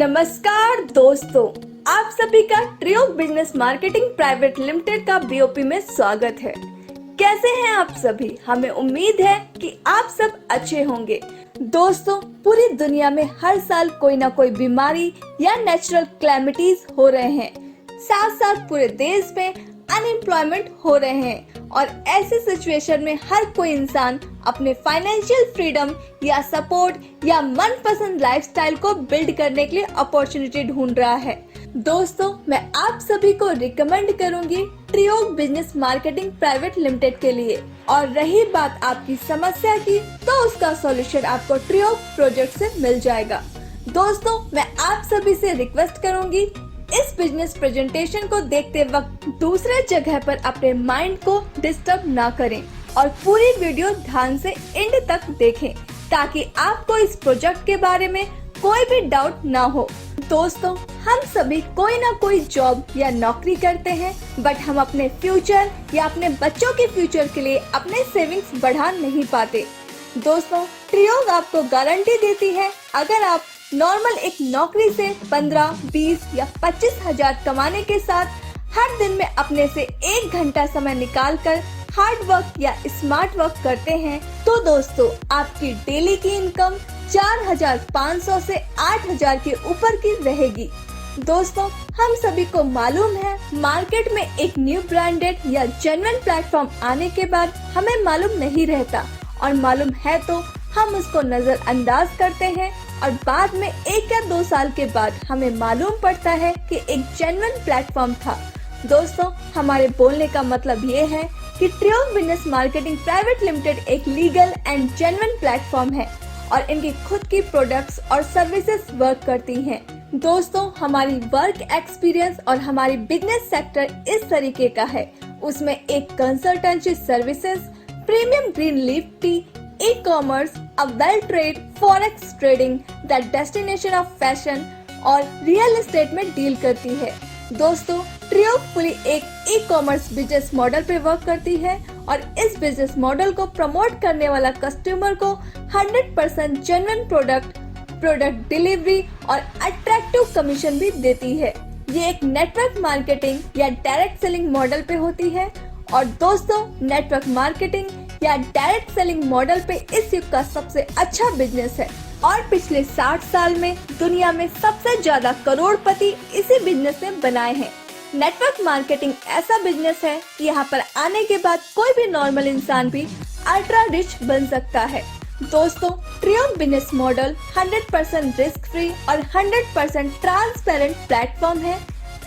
नमस्कार दोस्तों, आप सभी का trio business marketing private limited का बीओपी में स्वागत है। कैसे हैं आप सभी? हमें उम्मीद है कि आप सब अच्छे होंगे। दोस्तों, पूरी दुनिया में हर साल कोई ना कोई बीमारी या नेचुरल कैलेमिटीज हो रहे हैं, साथ साथ पूरे देश में अनएम्प्लॉयमेंट हो रहे हैं और ऐसे सिचुएशन में हर कोई इंसान अपने फाइनेंशियल फ्रीडम या सपोर्ट या मनपसंद लाइफस्टाइल को बिल्ड करने के लिए अपॉर्चुनिटी ढूंढ रहा है। दोस्तों, मैं आप सभी को रिकमेंड करूंगी trio business marketing private limited के लिए। और रही बात आपकी समस्या की, तो उसका सॉल्यूशन आपको ट्रियो प्रोजेक्ट से मिल जाएगा। दोस्तों, मैं आप सभी से रिक्वेस्ट करूंगी, इस बिजनेस प्रेजेंटेशन को देखते वक्त दूसरे जगह पर अपने माइंड को डिस्टर्ब ना करें और पूरी वीडियो ध्यान से एंड तक देखें ताकि आपको इस प्रोजेक्ट के बारे में कोई भी डाउट ना हो। दोस्तों, हम सभी कोई ना कोई जॉब या नौकरी करते हैं, बट हम अपने फ्यूचर या अपने बच्चों के फ्यूचर के लिए अपने सेविंग्स बढ़ा नहीं पाते। दोस्तों, ट्रियो आपको गारंटी देती है, अगर आप नॉर्मल एक नौकरी से 15, 20 या 25 हजार कमाने के साथ हर दिन में अपने से 1 घंटा समय निकालकर हार्ड वर्क या स्मार्ट वर्क करते हैं, तो दोस्तों आपकी डेली की इनकम 4,500 से 8,000 के ऊपर की रहेगी। दोस्तों, हम सभी को मालूम है, मार्केट में एक न्यू ब्रांडेड या जेन्युइन प्लेटफॉर्म आने के बाद हमें मालूम नहीं रहता, और मालूम है तो हम उसको नजरअंदाज करते हैं और बाद में 1 या 2 साल के बाद हमें मालूम पड़ता है कि एक जेन्युइन प्लेटफॉर्म था। दोस्तों, हमारे बोलने का मतलब ये है कि trio business marketing private limited एक लीगल एंड जेन्युइन प्लेटफॉर्म है और इनकी खुद की प्रोडक्ट्स और सर्विसेज वर्क करती हैं। दोस्तों, हमारी वर्क एक्सपीरियंस और हमारी बिजनेस सेक्टर इस तरीके का है, उसमें एक consultancy services, premium green leaf tea, e-commerce, a well trade, forex trading, the destination of fashion और रियल एस्टेट में डील करती है। दोस्तों, ट्रियो फुली एक ई-कॉमर्स बिजनेस मॉडल पे वर्क करती है और इस बिजनेस मॉडल को प्रमोट करने वाला कस्टमर को 100% जेन्युइन प्रोडक्ट डिलीवरी और अट्रैक्टिव कमीशन भी देती है। ये एक नेटवर्क मार्केटिंग या डायरेक्ट सेलिंग मॉडल पे होती है और दोस्तों, नेटवर्क मार्केटिंग या डायरेक्ट सेलिंग मॉडल पे इस युग का सबसे अच्छा बिजनेस है और पिछले 60 साल में दुनिया में सबसे ज्यादा करोड़पति इसी बिजनेस में बनाए हैं। नेटवर्क मार्केटिंग ऐसा बिजनेस है कि यहाँ पर आने के बाद कोई भी नॉर्मल इंसान भी अल्ट्रा रिच बन सकता है। दोस्तों, trio business model 100% risk free और 100% ट्रांसपेरेंट प्लेटफॉर्म है।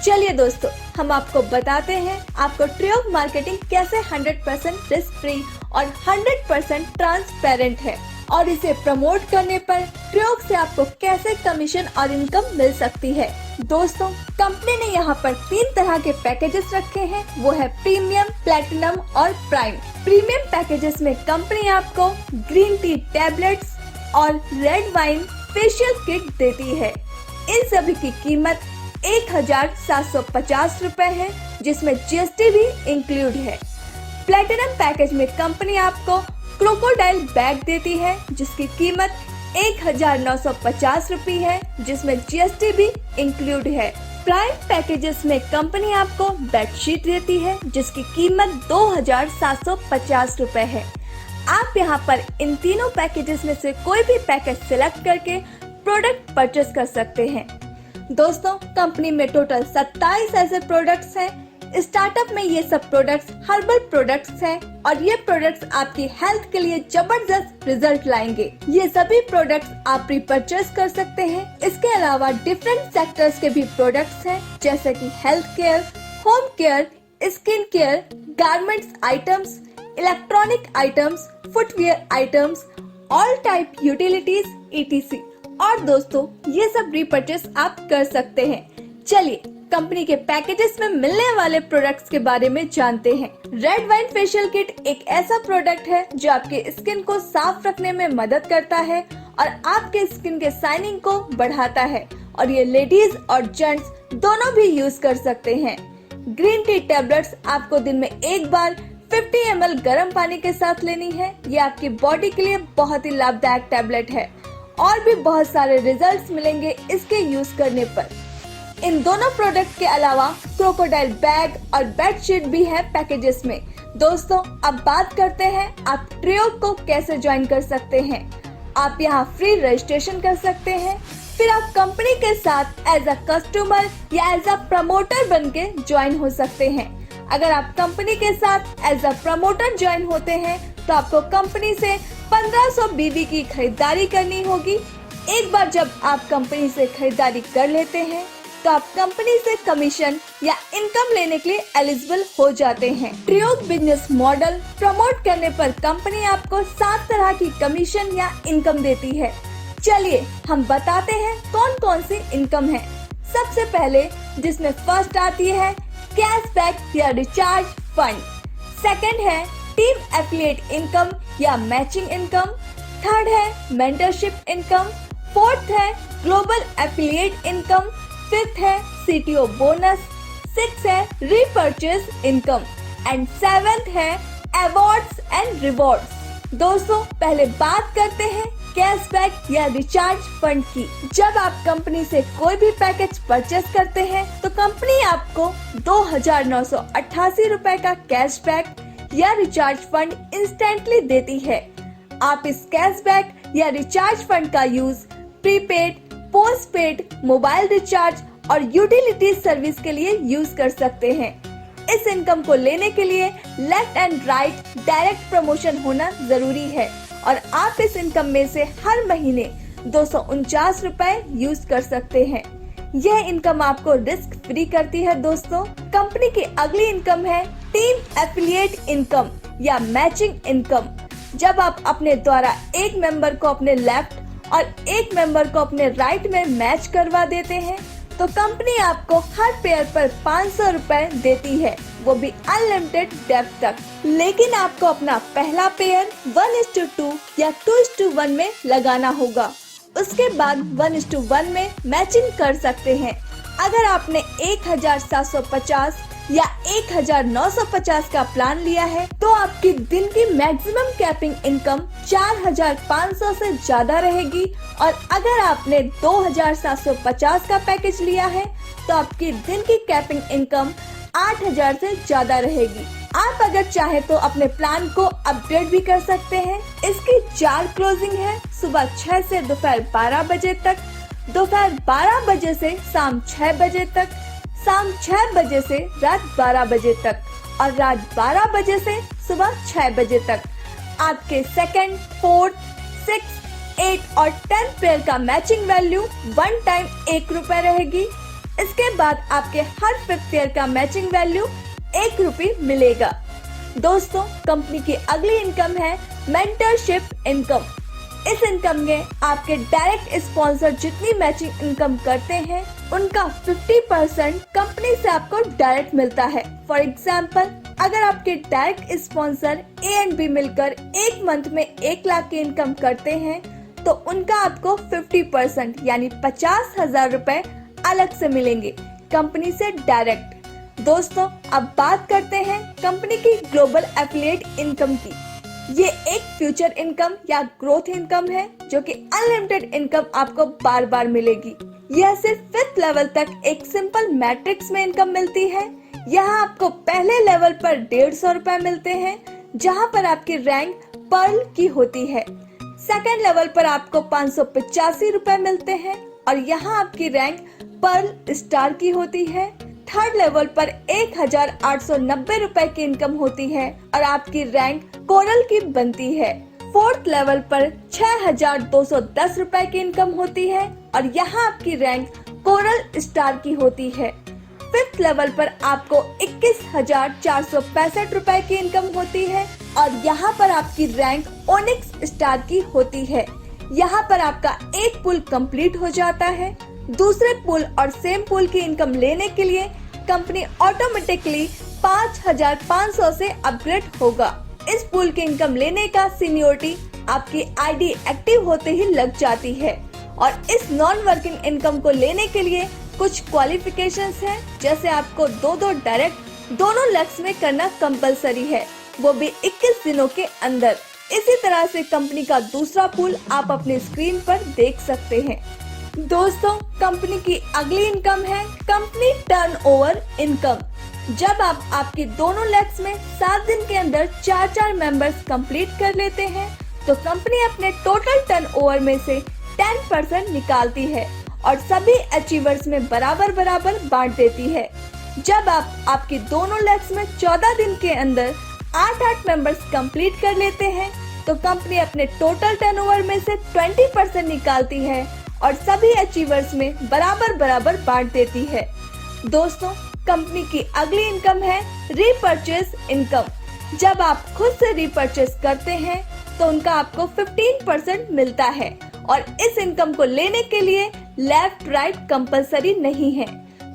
चलिए दोस्तों, हम आपको बताते हैं आपको ट्रियो मार्केटिंग कैसे 100% रिस्क फ्री और 100% ट्रांसपेरेंट है और इसे प्रमोट करने पर ट्रियो से आपको कैसे कमीशन और इनकम मिल सकती है। दोस्तों, कंपनी ने यहाँ पर 3 तरह के पैकेजेस रखे हैं, वो है प्रीमियम, प्लैटिनम और प्राइम। प्रीमियम पैकेजेस में कंपनी आपको ग्रीन टी टैबलेट्स और रेड वाइन फेशियल किट देती है। इन सभी की कीमत 1,750 रुपए है, जिसमें जीएसटी भी इंक्लूड है। प्लैटिनम पैकेज में कंपनी आपको क्रोकोडाइल बैग देती है, जिसकी कीमत 1,950 रुपए है, जिसमें जीएसटी भी इंक्लूड है। प्राइम पैकेजेस में कंपनी आपको बेडशीट देती है, जिसकी कीमत 2,750 रुपए है। आप यहां पर इन तीनों पैकेजेस में से कोई भी पैकेज सिलेक्ट करके प्रोडक्ट परचेस कर सकते हैं। दोस्तों, कंपनी में टोटल 27 ऐसे प्रोडक्ट्स हैं। स्टार्टअप में ये सब प्रोडक्ट्स हर्बल प्रोडक्ट्स हैं और ये प्रोडक्ट्स आपकी हेल्थ के लिए जबरदस्त रिजल्ट लाएंगे। ये सभी प्रोडक्ट्स आप प्री परचेस कर सकते हैं। इसके अलावा डिफरेंट सेक्टर्स के भी प्रोडक्ट्स हैं, जैसे कि health care, home care, skin care, garments items, electronic items, footwear items, all type utilities ETC। और दोस्तों, ये सब रीपरचेस आप कर सकते हैं। चलिए कंपनी के पैकेजेस में मिलने वाले प्रोडक्ट्स के बारे में जानते हैं। रेड वाइन फेशियल किट एक ऐसा प्रोडक्ट है जो आपके स्किन को साफ रखने में मदद करता है और आपके स्किन के शाइनिंग को बढ़ाता है और ये लेडीज और जेंट्स दोनों भी यूज कर सकते हैं। ग्रीन टी टैबलेट्स आपको दिन में एक बार 50 ml गर्म पानी के साथ लेनी है। ये आपकी बॉडी के लिए बहुत ही लाभदायक टैबलेट है और भी बहुत सारे रिजल्ट्स मिलेंगे इसके यूज करने पर। इन दोनों प्रोडक्ट के अलावा क्रोकोडाइल बैग और बेडशीट भी है पैकेजेस में। दोस्तों अब बात करते हैं आप ट्रियो को कैसे ज्वाइन कर सकते हैं। आप यहाँ फ्री रजिस्ट्रेशन कर सकते हैं, फिर आप कंपनी के साथ एज अ कस्टमर या एज अ प्रमोटर बन के ज्वाइन हो सकते हैं। अगर आप कंपनी के साथ एज अ प्रमोटर ज्वाइन होते हैं तो आपको कंपनी से 1500 BB की खरीदारी करनी होगी। एक बार जब आप कंपनी से खरीदारी कर लेते हैं तो आप कंपनी से कमीशन या इनकम लेने के लिए एलिजिबल हो जाते हैं। ट्रियो बिजनेस मॉडल प्रमोट करने पर कंपनी आपको 7 तरह की कमीशन या इनकम देती है। चलिए हम बताते हैं कौन कौन सी इनकम है। सबसे पहले जिसमें फर्स्ट आती है कैशबैक या रिचार्ज फंड, सेकंड है टीम एफिलिएट इनकम या मैचिंग इनकम, थर्ड है मेंटरशिप इनकम, फोर्थ है ग्लोबल एफिलिएट इनकम, फिफ्थ है CTO बोनस, सिक्स है रीपर्चेज इनकम एंड सेवेंथ है अवार्ड्स एंड रिवॉर्ड्स। दोस्तों पहले बात करते हैं कैशबैक या रिचार्ज फंड की। जब आप कंपनी से कोई भी पैकेज परचेस करते हैं तो कंपनी आपको 2988 रुपए का कैशबैक या रिचार्ज फंड इंस्टेंटली देती है। आप इस कैशबैक या रिचार्ज फंड का use prepaid, postpaid, mobile recharge और यूटिलिटी सर्विस के लिए यूज कर सकते हैं। इस इनकम को लेने के लिए left and right direct promotion होना जरूरी है और आप इस इनकम में से हर महीने 249 रुपए यूज कर सकते हैं। यह इनकम आपको रिस्क फ्री करती है। दोस्तों कंपनी की अगली इनकम है टीम एफिलिएट इनकम या मैचिंग इनकम। जब आप अपने द्वारा एक मेंबर को अपने लेफ्ट और एक मेंबर को अपने राइट में मैच करवा देते हैं तो कंपनी आपको हर पेयर पर 500 रुपए देती है, वो भी अनलिमिटेड डेप्थ तक। लेकिन आपको अपना पहला पेयर 1:2 या 2:1 में लगाना होगा। उसके बाद 1:1 में मैचिंग कर सकते हैं। अगर आपने 1750 या 1950 का प्लान लिया है तो आपकी दिन की मैक्सिमम कैपिंग इनकम 4500 से ज्यादा रहेगी और अगर आपने 2750 का पैकेज लिया है तो आपकी दिन की कैपिंग इनकम 8000 से ज्यादा रहेगी। आप अगर चाहे तो अपने प्लान को अपडेट भी कर सकते हैं। इसकी 4 क्लोजिंग है, सुबह 6 से दोपहर 12 बजे तक, दोपहर 12 बजे से शाम 6 बजे तक, शाम 6 बजे से रात 12 बजे तक और रात 12 बजे से सुबह 6 बजे तक। आपके सेकंड, फोर्थ, 6, 8 और 10 पेयर का मैचिंग वैल्यू 1 टाइम 1 रुपए रहेगी। इसके बाद आपके हर 5th पेयर का मैचिंग वैल्यू 1 रुपए मिलेगा। दोस्तों कंपनी की अगली इनकम है मेंटरशिप इनकम। इस इनकम में आपके डायरेक्ट स्पॉन्सर जितनी मैचिंग इनकम करते हैं उनका 50% कंपनी से आपको डायरेक्ट मिलता है। फॉर एग्जाम्पल अगर आपके direct sponsor A and B मिलकर एक मंथ में 1 लाख की इनकम करते हैं तो उनका आपको 50% यानी 50,000 रुपए अलग से मिलेंगे कंपनी से डायरेक्ट। दोस्तों अब बात करते हैं कंपनी की ग्लोबल एफिलिएट इनकम की। ये एक फ्यूचर इनकम या ग्रोथ इनकम है जो कि अनलिमिटेड इनकम आपको बार बार मिलेगी। यह सिर्फ 5th लेवल तक एक सिंपल मैट्रिक्स में इनकम मिलती है। यहाँ आपको पहले लेवल पर 150 रुपए मिलते हैं जहाँ पर आपकी रैंक पर्ल की होती है। सेकंड लेवल पर आपको 585 रुपए मिलते हैं और यहाँ आपकी रैंक पर्ल स्टार की होती है। थर्ड लेवल पर 1890 रुपए की इनकम होती है और आपकी रैंक कोरल की बनती है। फोर्थ लेवल पर 6210 रुपए की इनकम होती है और यहाँ आपकी रैंक कोरल स्टार की होती है। 5th लेवल पर आपको 21,465 रुपए की इनकम होती है और यहाँ पर आपकी रैंक ओनिक्स स्टार की होती है। यहाँ पर आपका एक पुल कंप्लीट हो जाता है। दूसरे पुल और सेम पुल की इनकम लेने के लिए कंपनी ऑटोमेटिकली 5500 से अपग्रेड होगा। इस पुल की इनकम लेने का सीनियोरिटी आपकी आईडी एक्टिव होते ही लग जाती है और इस नॉन वर्किंग इनकम को लेने के लिए कुछ क्वालिफिकेशंस हैं, जैसे आपको 2 डायरेक्ट दोनों लक्ष्य में करना कंपलसरी है, वो भी 21 दिनों के अंदर। इसी तरह से कंपनी का दूसरा पूल आप अपने स्क्रीन पर देख सकते हैं। दोस्तों, कंपनी की अगली इनकम है कंपनी टर्नओवर इनकम। जब आप आपके दोनों लेग्स में 7 दिन के अंदर 4 मेंबर्स कंप्लीट कर लेते हैं तो कंपनी अपने टोटल टर्नओवर में से 10% निकालती है और सभी अचीवर्स में बराबर बांट देती है। जब आप आपके दोनों लेग्स में 14 दिन के अंदर 8 मेंबर्स कंप्लीट कर लेते हैं तो कंपनी अपने टोटल टर्नओवर में से 20% निकालती है और सभी अचीवर्स में बराबर बांट देती है। दोस्तों, कंपनी की अगली इनकम है रीपर्चेज इनकम। जब आप खुद से रीपर्चेज करते हैं तो उनका आपको 15% मिलता है और इस इनकम को लेने के लिए लेफ्ट राइट कंपलसरी नहीं है।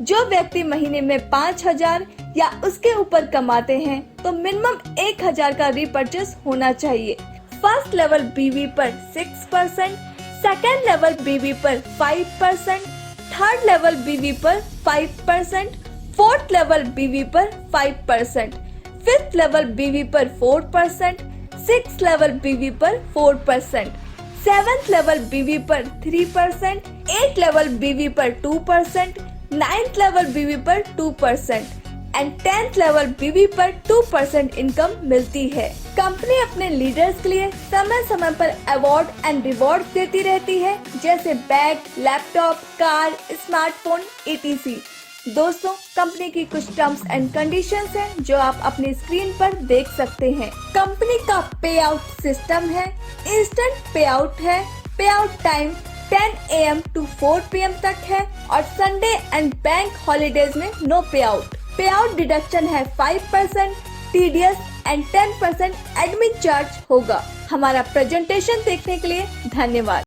जो व्यक्ति महीने में 5,000 या उसके ऊपर कमाते हैं तो मिनिमम 1,000 का रीपर्चेज होना चाहिए। फर्स्ट लेवल बीवी पर 6%, सेकेंड लेवल बीवी पर 5%, थर्ड लेवल बीवी पर 5%, फोर्थ लेवल बीवी पर 5%, फिफ्थ लेवल बीवी पर 4%, सिक्स लेवल बीवी पर 4%, सेवेंथ लेवल बीवी पर 3%, 8 लेवल बीवी पर 2%, 9th लेवल बीवी पर 2% एंड 10th लेवल बीवी पर 2% इनकम मिलती है। कंपनी अपने लीडर्स के लिए समय समय पर अवार्ड एंड रिवॉर्ड देती रहती है, जैसे bag, laptop, car, smartphone etc। दोस्तों, कंपनी की कुछ टर्म्स एंड कंडीशंस हैं जो आप अपनी स्क्रीन पर देख सकते हैं। कंपनी का पे आउट सिस्टम है, इंस्टेंट पे आउट है, पे out time 10 AM to 4 PM तक है और संडे एंड बैंक हॉलीडेज में नो पे आउट। पे आउट डिडक्शन है 5%, TDS एंड 10% एडमिन चार्ज होगा। हमारा प्रेजेंटेशन देखने के लिए धन्यवाद।